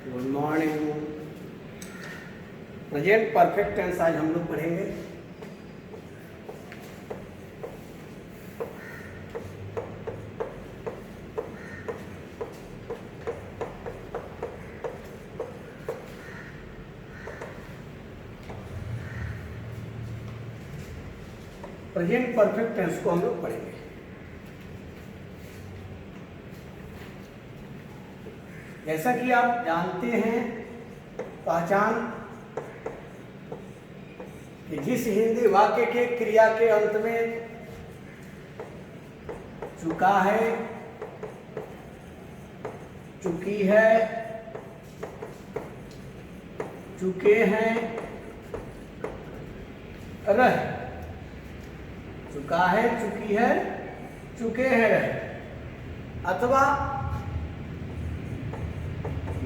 Good morning. Present perfect tense आज हम लोग पढ़ेंगे। प्रेजेंट परफेक्ट टेंस को हम लोग पढ़ेंगे। जैसा कि आप जानते हैं, पहचान कि जिस हिंदी वाक्य के क्रिया के अंत में चुका है, चुकी है, चुके हैं, रह, चुका है, चुकी है, चुके हैं, रह, अथवा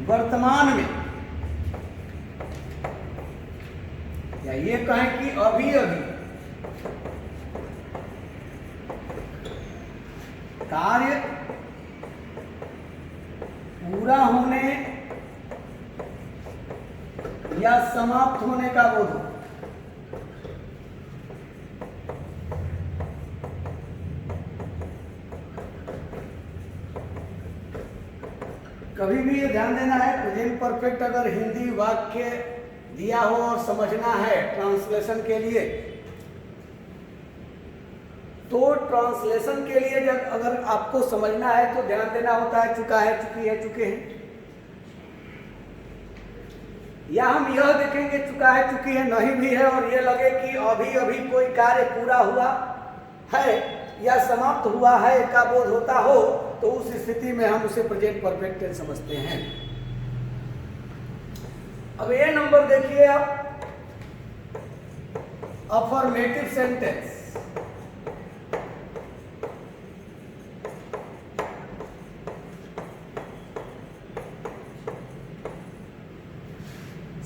वर्तमान में, या ये कहें कि अभी अभी कार्य पूरा होने या समाप्त होने का बोध हो। कभी भी ये ध्यान देना है, प्रेजेंट परफेक्ट अगर हिंदी वाक्य दिया हो और समझना है ट्रांसलेशन के लिए, तो ट्रांसलेशन के लिए जब अगर आपको समझना है तो ध्यान देना होता है चुका है, चुकी है, चुके हैं। या हम यह देखेंगे चुका है, चुकी है नहीं भी है और ये लगे कि अभी अभी कोई कार्य पूरा हुआ है या समाप्त हुआ है का बोध होता हो, तो उस स्थिति में हम उसे प्रेजेंट परफेक्ट टेंस समझते हैं। अब ये नंबर देखिए आप, अफर्मेटिव सेंटेंस।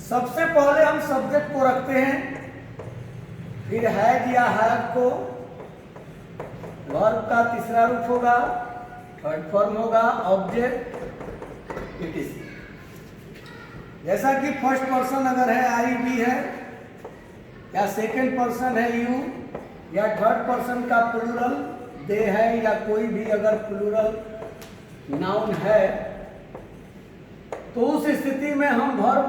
सबसे पहले हम सब्जेक्ट को रखते हैं, फिर हैज या हैव को, वर्ब का तीसरा रूप होगा, थर्ड फॉर्म होगा, ऑब्जेक्ट, इट इज। जैसा कि फर्स्ट पर्सन अगर है आई बी है, या सेकंड पर्सन है यू, या थर्ड पर्सन का प्लूरल दे है, या कोई भी अगर प्लूरल नाउन है, तो उस स्थिति में हम वर्ब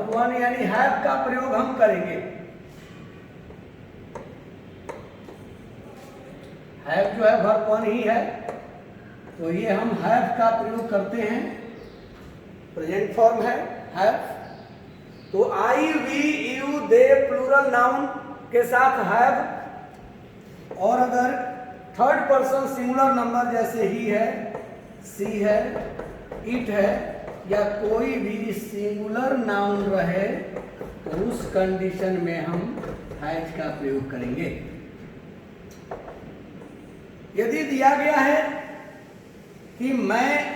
वन यानी हैव का प्रयोग हम करेंगे। हैव जो है वर्ब वन ही है, तो ये हम हैव का प्रयोग करते हैं, प्रेजेंट फॉर्म है हैव। तो I we you they plural noun के साथ हैव, और अगर थर्ड पर्सन सिंगुलर नंबर जैसे ही है, सी है, इट है, या कोई भी सिंगुलर नाउन रहे, तो उस कंडीशन में हम हैज का प्रयोग करेंगे। यदि दिया गया है कि मैं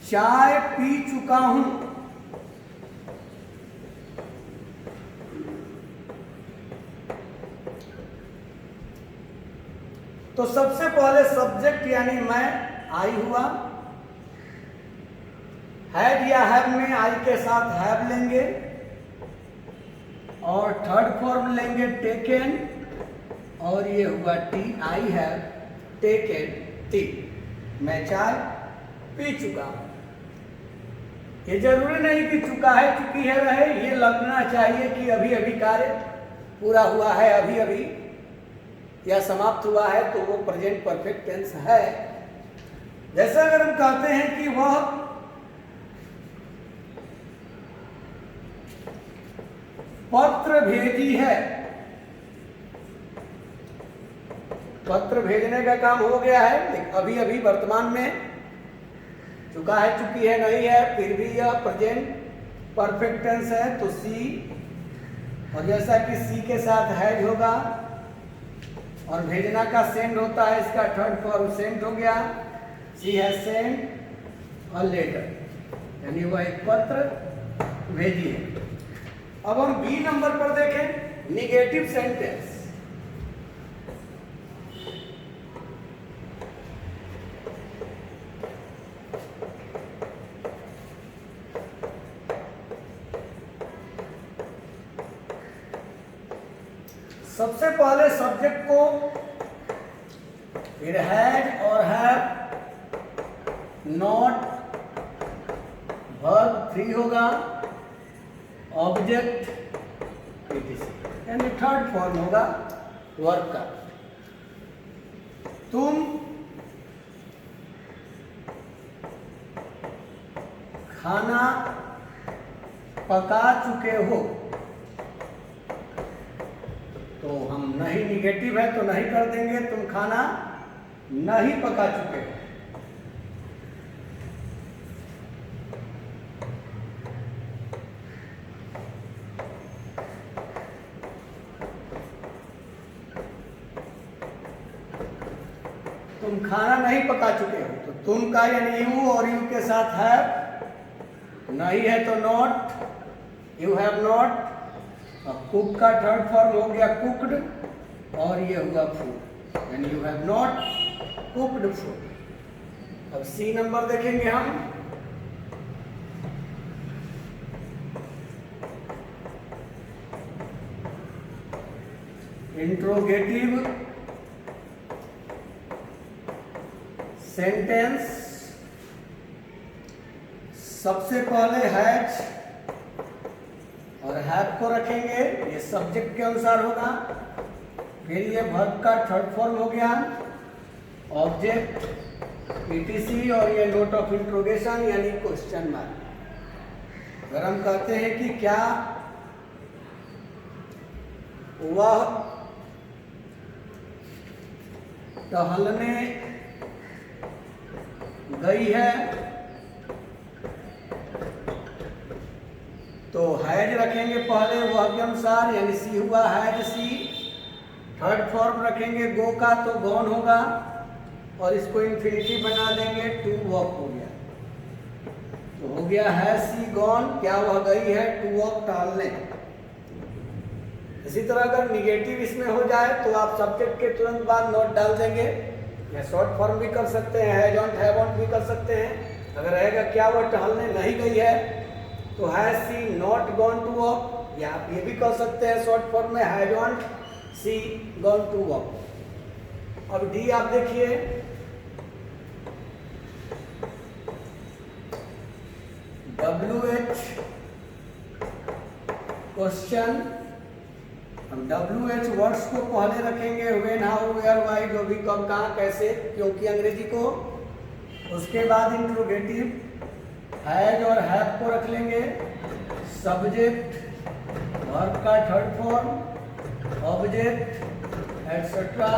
चाय पी चुका हूं, तो सबसे पहले सब्जेक्ट यानी मैं आई हुआ, हैड या हैव में आई के साथ हैव लेंगे, और थर्ड फॉर्म लेंगे टेकन, और ये हुआ T, I have taken T, मैं चाय पी चुका हूं। ये जरूरी नहीं कि चुका है, चुकी है रहे, ये लगना चाहिए कि अभी अभी कार्य पूरा हुआ है, अभी अभी या समाप्त हुआ है, तो वो प्रेजेंट परफेक्ट टेंस है। जैसे अगर हम कहते हैं कि वह पत्र भेजी है, पत्र भेजने का काम हो गया है, लेकिन अभी अभी वर्तमान में चुका है, चुकी है नहीं है, फिर भी यह प्रेजेंट परफेक्ट टेंस है, तो सी, और जैसा कि सी के साथ हैज होगा, और भेजना का सेंड होता है, इसका थर्ड फॉर्म सेंड हो गया, सी हैज सेंड और लेटर, यानी वह एक पत्र भेजी है। अब हम बी नंबर पर देखें, निगेटिव सेंटेंस। सबसे पहले सब्जेक्ट को, फिर हैज और हैव, नॉट, वर्ब 3 होगा, ऑब्जेक्ट etc, यानी थर्ड फॉर्म होगा वर्ब का। तुम खाना पका चुके हो, तो हम नहीं, निगेटिव है तो नहीं कर देंगे, तुम खाना नहीं पका चुके हो। तुम खाना नहीं पका चुके हो, तो तुम का यानी यू और यू के साथ हैव, नहीं है तो नॉट, यू हैव नॉट, और कुक का थर्ड फॉर्म हो गया कुक्ड, और ये हुआ फूड, यानी you have not cooked food. अब सी नंबर देखेंगे हम। इंट्रोगेटिव सेंटेंस, सबसे पहले हैज और हैव को रखेंगे, ये सब्जेक्ट के अनुसार होगा। फिर ये वर्ब का थर्ड फॉर्म हो गया, ऑब्जेक्ट etc, और ये नोट ऑफ इंट्रोगेशन यानी क्वेश्चन मार्क। अगर हम कहते हैं कि क्या वह टहलने गई है, तो हैज रखेंगे पहले वह के अनुसार, यानी सी हुआ हैज सी। थर्ड फॉर्म रखेंगे गो का, तो गॉन होगा, और इसको इन्फिनिटिव बना देंगे, टू वॉक हो गया, तो हो गया हैज सी गॉन, क्या वह गई है टू वॉक, टहलने। इसी तरह अगर निगेटिव इसमें हो जाए तो आप सब्जेक्ट के तुरंत बाद नॉट डाल देंगे, या शॉर्ट फॉर्म भी कर सकते हैं, हैजॉन्ट हैवॉन्ट भी कर सकते हैं। अगर रहेगा क्या वह टहलने नहीं गई है, तो has she not gone to walk, या आप ये भी कर सकते हैं शॉर्ट फॉर्म में हैजॉन्ट सी गॉन टू वॉक। अब डी आप देखिए, WH क्वेश्चन, हम WH वर्ड्स को पहले रखेंगे, व्हेन, हाउ, वेयर, व्हाई, जो भी, कब, कहाँ, कैसे, क्योंकि अंग्रेजी को। उसके बाद इंट्रोगेटिव हैज और हैव को रख लेंगे, सब्जेक्ट, वर्ब का थर्ड फॉर्म, ऑब्जेक्ट एटसेट्रा,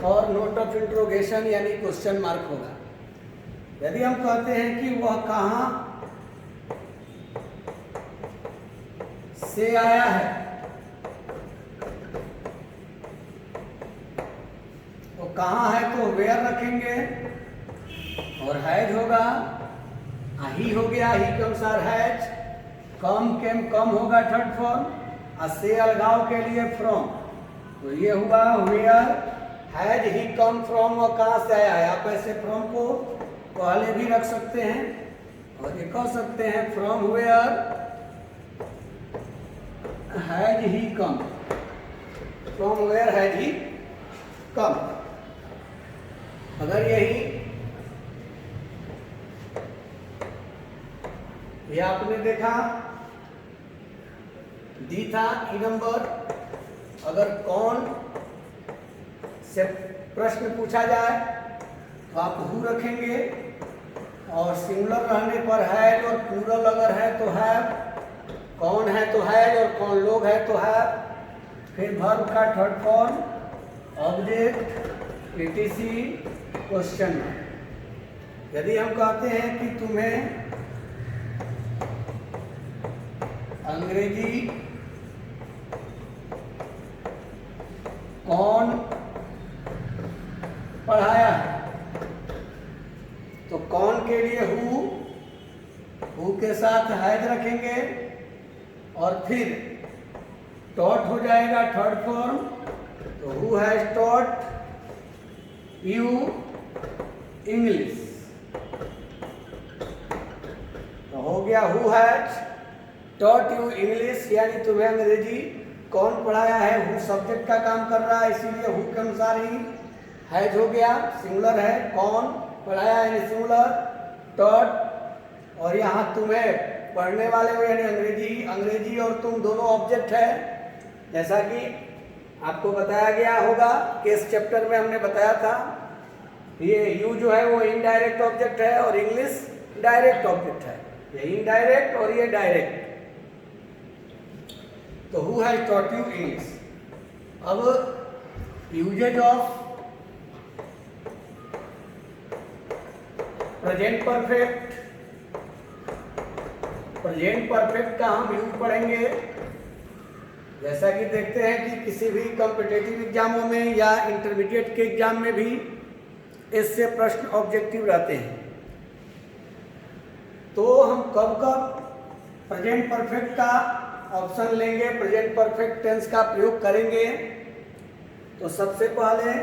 और नोट ऑफ इंट्रोगेशन यानी क्वेश्चन मार्क होगा। यदि हम कहते हैं कि वह कहाँ से आया है, तो कहाँ है तो वेयर रखेंगे, और हैज होगा, ही हो गया, ही के अनुसार हैज, कम केम, कम होगा थर्ड फॉर्म, और से अलगाव के लिए फ्रॉम, तो ये हुआ where has he come from, और कहाँ से आया है। आप ऐसे फ्रॉम को पहले भी रख सकते हैं, और ये कह सकते हैं from where has he come, from where has he come. अगर यही ये आपने देखा डी था, ई नंबर, अगर कौन से प्रश्न पूछा जाए तो आप हु रखेंगे, और सिंगुलर रहने पर हैज, और प्लूरल अगर है तो हैव, कौन है तो हैज, और कौन लोग है तो हैव। फिर वर्ब का third form, object etc, question. यदि हम कहते हैं कि तुम्हें अंग्रेजी कौन पढ़ाया है, तो कौन के लिए हु के साथ हैज रखेंगे, और फिर टॉट हो जाएगा थर्ड फॉर्म, तो who has taught you English, तो हो गया who has taught you English, यानी तुम्हें अंग्रेजी कौन पढ़ाया है, हु सब्जेक्ट का काम कर रहा है, इसीलिए हु के अनुसार ही हैज हो गया, सिंगुलर है। कौन पढ़ाया यानी सिंगुलर, टॉट। और यहाँ तुम्हें पढ़ने वाले हो यानी अंग्रेजी और तुम दोनों ऑब्जेक्ट है। जैसा कि आपको बताया गया होगा, केस चैप्टर में हमने बताया था, ये यू जो है वो इनडायरेक्ट ऑब्जेक्ट है और इंग्लिश डायरेक्ट ऑब्जेक्ट है। ये इनडायरेक्ट और ये डायरेक्ट। तो who has taught you English. अब usages of present perfect. Present perfect का हम यूज पढ़ेंगे। जैसा कि देखते हैं कि किसी भी कॉम्पिटिटिव एग्जामों में या इंटरमीडिएट के एग्जाम में भी इससे प्रश्न ऑब्जेक्टिव रहते हैं। तो हम कब कब प्रेजेंट परफेक्ट का ऑप्शन लेंगे, प्रेजेंट परफेक्ट टेंस का प्रयोग करेंगे। तो सबसे पहले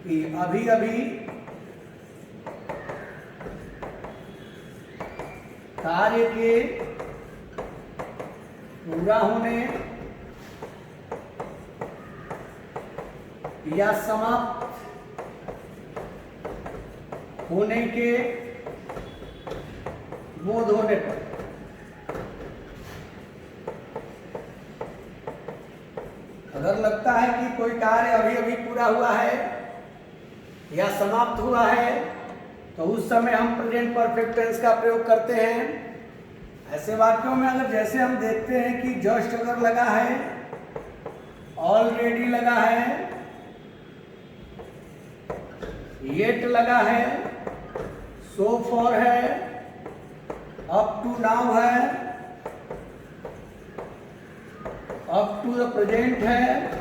कि अभी अभी कार्य के पूरा होने या समाप्त होने के बोध होने पर अगर लगता है कि कोई कार्य अभी अभी पूरा हुआ है या समाप्त हुआ है तो उस समय हम प्रेजेंट परफेक्ट टेंस का प्रयोग करते हैं। ऐसे वाक्यों में अगर जैसे हम देखते हैं कि जस्ट अगर लगा है, ऑलरेडी लगा है, येट लगा है, सो फॉर है, अप टू नाउ है, अप टू द प्रेजेंट है,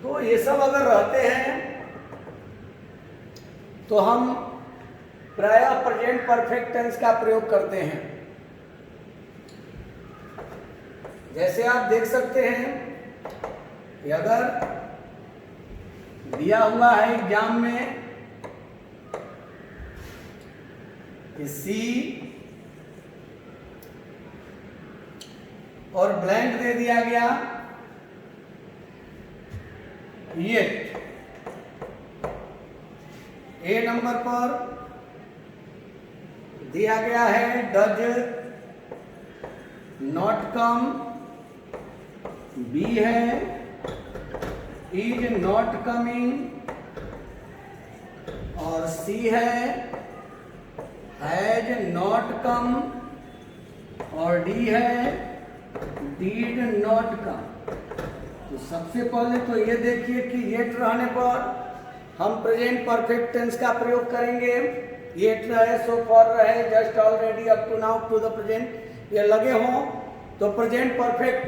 तो ये सब अगर रहते हैं तो हम प्रायः प्रेजेंट परफेक्ट टेंस का प्रयोग करते हैं। जैसे आप देख सकते हैं कि अगर दिया हुआ है एग्जाम में कि सी और ब्लैंक दे दिया गया, ये ए नंबर पर दिया गया है डज नॉट कम, बी है इज नॉट कमिंग, और सी है हैज नॉट कम, और डी है डीड नॉट कम। तो सबसे पहले तो ये देखिए कि येट रहने पर हम प्रेजेंट परफेक्ट टेंस का प्रयोग करेंगे। येट रहे, सो फॉर रहे, just already, up to now, to the present, ये लगे हों तो प्रेजेंट परफेक्ट।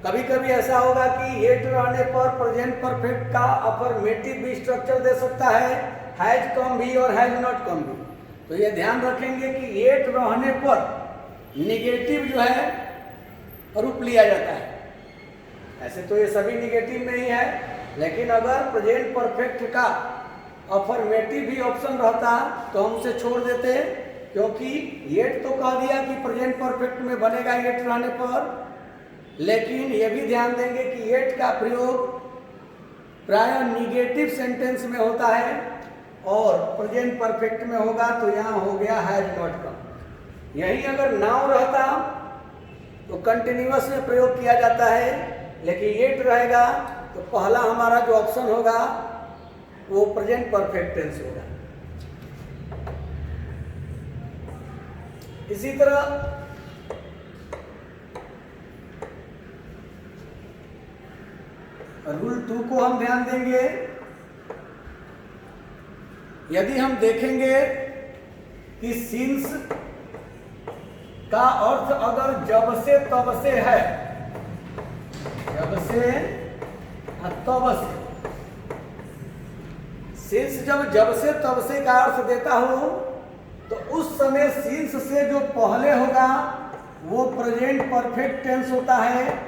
कभी कभी ऐसा होगा कि येट रहने पर प्रेजेंट परफेक्ट का अफर्मेटिव भी स्ट्रक्चर दे सकता है, हैज कम भी और हैज नॉट कम भी। तो ये ध्यान रखेंगे कि येट रहने पर निगेटिव जो है रूप लिया जाता है। ऐसे तो ये सभी निगेटिव में ही है, लेकिन अगर प्रेजेंट परफेक्ट का अफर्मेटिव भी ऑप्शन रहता तो हम उसे छोड़ देते, क्योंकि येट तो कह दिया कि प्रेजेंट परफेक्ट में बनेगा येट रहने पर, लेकिन ये भी ध्यान देंगे कि येट का प्रयोग प्रायः निगेटिव सेंटेंस में होता है और प्रेजेंट परफेक्ट में होगा तो यहाँ हो गया हैज नॉट कम। यही अगर नाउ रहता तो कंटिन्यूअस में प्रयोग किया जाता है, लेकिन येट रहेगा तो पहला हमारा जो ऑप्शन होगा वो प्रेजेंट परफेक्ट टेंस होगा। इसी तरह रूल 2 को हम ध्यान देंगे। यदि हम देखेंगे कि सिंस का अर्थ अगर जब से तब से है, जब से तब से, सिंस जब से तब से का अर्थ देता हो तो उस समय सिंस से जो पहले होगा वो प्रेजेंट परफेक्ट टेंस होता है,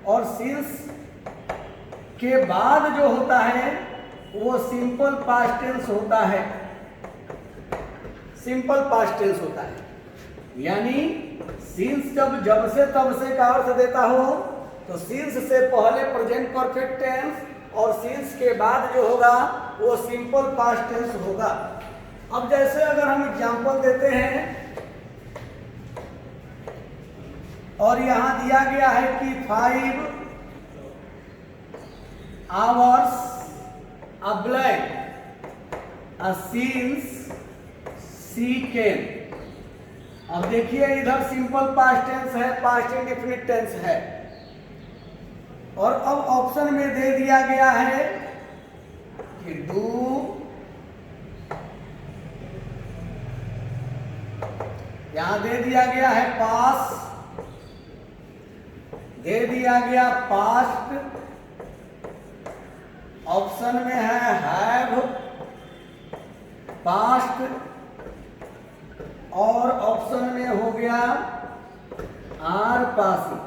और सिंस के बाद जो होता है वो सिंपल पास्ट टेंस होता है। सिंपल पास्ट टेंस होता है। यानी सिंस जब से तब से का अर्थ देता हो तो सिंस से पहले प्रेजेंट परफेक्ट टेंस और सिंस के बाद जो होगा वो सिंपल पास्ट टेंस होगा। अब जैसे अगर हम एग्जांपल देते हैं और यहां दिया गया है कि 5 hours applied since she came। अब देखिए इधर सिंपल पास्ट टेंस है, पास्ट इंडेफिनिट टेंस है, और अब ऑप्शन में दे दिया गया है कि डू, यहां दे दिया गया है पास, दे दिया गया पास्ट, ऑप्शन में है हैव, पास्ट, और ऑप्शन में हो गया आर पासिंग।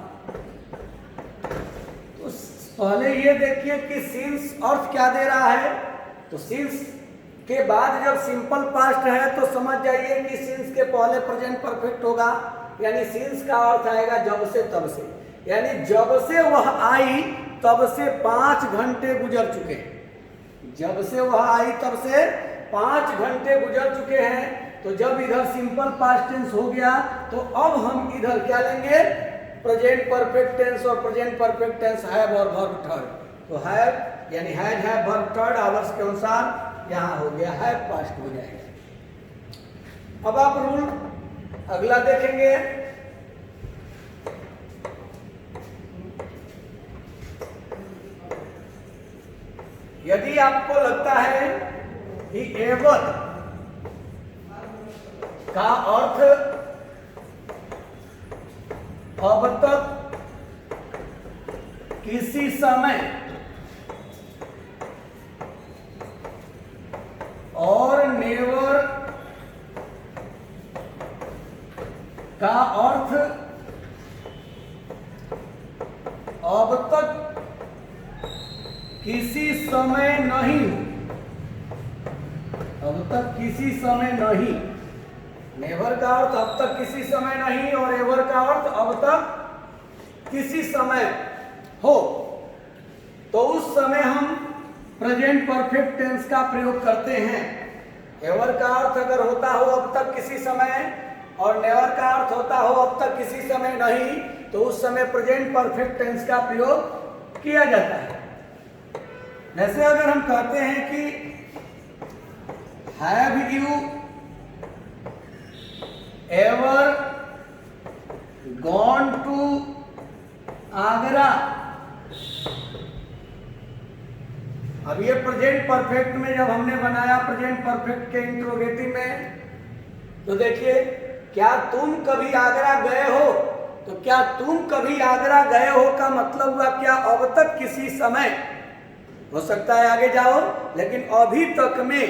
तो पहले ये देखिए कि सिंस अर्थ क्या दे रहा है। तो सिंस के बाद जब सिंपल पास्ट है तो समझ जाइए कि सिंस के पहले प्रेजेंट परफेक्ट होगा, यानी सिंस का अर्थ आएगा जब से तब से, यानी जब से वह आई तब से 5 घंटे गुजर चुके हैं। जब से वह आई तब से 5 घंटे गुजर चुके हैं। तो जब इधर सिंपल पास्ट टेंस हो गया तो अब हम इधर क्या लेंगे, प्रेजेंट परफेक्ट टेंस, और प्रेजेंट परफेक्ट टेंस हैव और वर्ब थर्ड। तो हैव यानी हैज है वर्ब थर्ड आवर्स के अनुसार यहां हो गया हैव पास्ट हो जाएगा। अब आप रूल अगला देखेंगे। यदि आपको लगता है कि एवर का अर्थ अब तक किसी समय और नेवर का अर्थ अब तक किसी समय नहीं, अब तक किसी समय नहीं, नेवर का अर्थ अब तक किसी समय नहीं और एवर का अर्थ अब तक किसी समय हो, तो उस समय हम प्रेजेंट परफेक्ट टेंस का प्रयोग करते हैं। एवर का अर्थ अगर होता हो अब तक किसी समय और नेवर का अर्थ होता हो अब तक किसी समय नहीं, तो उस समय प्रेजेंट परफेक्ट टेंस का प्रयोग किया जाता है। जैसे अगर हम कहते हैं कि have you ever gone to Agra. अब ये प्रेजेंट परफेक्ट में जब हमने बनाया प्रेजेंट परफेक्ट के इंट्रोगेटिव में, तो देखिए क्या तुम कभी आगरा गए हो, तो क्या तुम कभी आगरा गए हो का मतलब हुआ क्या अब तक किसी समय, हो सकता है आगे जाओ, लेकिन अभी तक में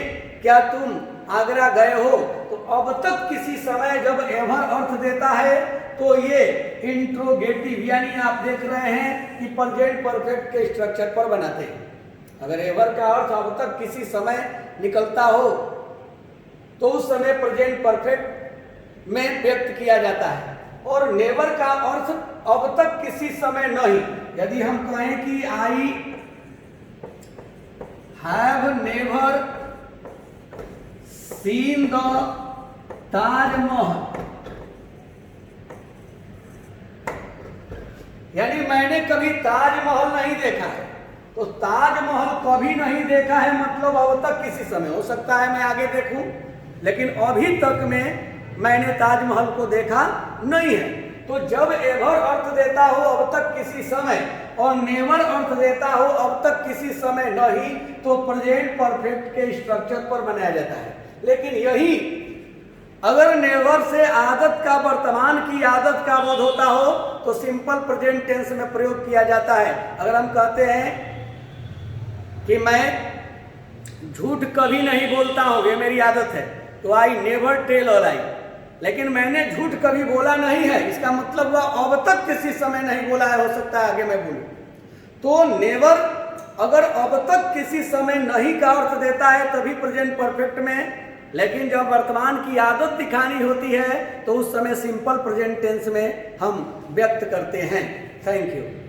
क्या तुम आगरा गए हो। तो अब तक किसी समय जब एवर अर्थ देता है तो ये इंट्रोगेटिव यानी आप देख रहे हैं कि प्रेजेंट परफेक्ट के स्ट्रक्चर पर बनाते हैं। अगर एवर का अर्थ अब तक किसी समय निकलता हो तो उस समय प्रेजेंट परफेक्ट में व्यक्त किया जाता है, और नेवर का अर्थ अब तक किसी समय नहीं। यदि हम कहें कि I have never seen the Taj Mahal, यानी मैंने कभी ताजमहल नहीं देखा है, तो ताजमहल कभी नहीं देखा है मतलब अब तक किसी समय, हो सकता है मैं आगे देखूं लेकिन अभी तक में मैंने ताजमहल को देखा नहीं है। तो जब एवर अर्थ देता हो अब तक किसी समय और नेवर अर्थ देता हो अब तक किसी समय नहीं, तो प्रेजेंट परफेक्ट के स्ट्रक्चर पर बनाया जाता है। लेकिन यही अगर नेवर से आदत का, वर्तमान की आदत का बोध होता हो तो सिंपल प्रेजेंट टेंस में प्रयोग किया जाता है। अगर हम कहते हैं कि मैं झूठ कभी नहीं बोलता हूं, ये मेरी आदत है, तो आई नेवर टेल अ लाई, लेकिन मैंने झूठ कभी बोला नहीं है, इसका मतलब हुआ अब तक किसी समय नहीं बोला है, हो सकता है आगे मैं बोलूं। तो नेवर अगर अब तक किसी समय नहीं का अर्थ देता है तभी प्रेजेंट परफेक्ट में लेकिन जब वर्तमान की आदत दिखानी होती है तो उस समय सिंपल प्रेजेंट टेंस में हम व्यक्त करते हैं। Thank you.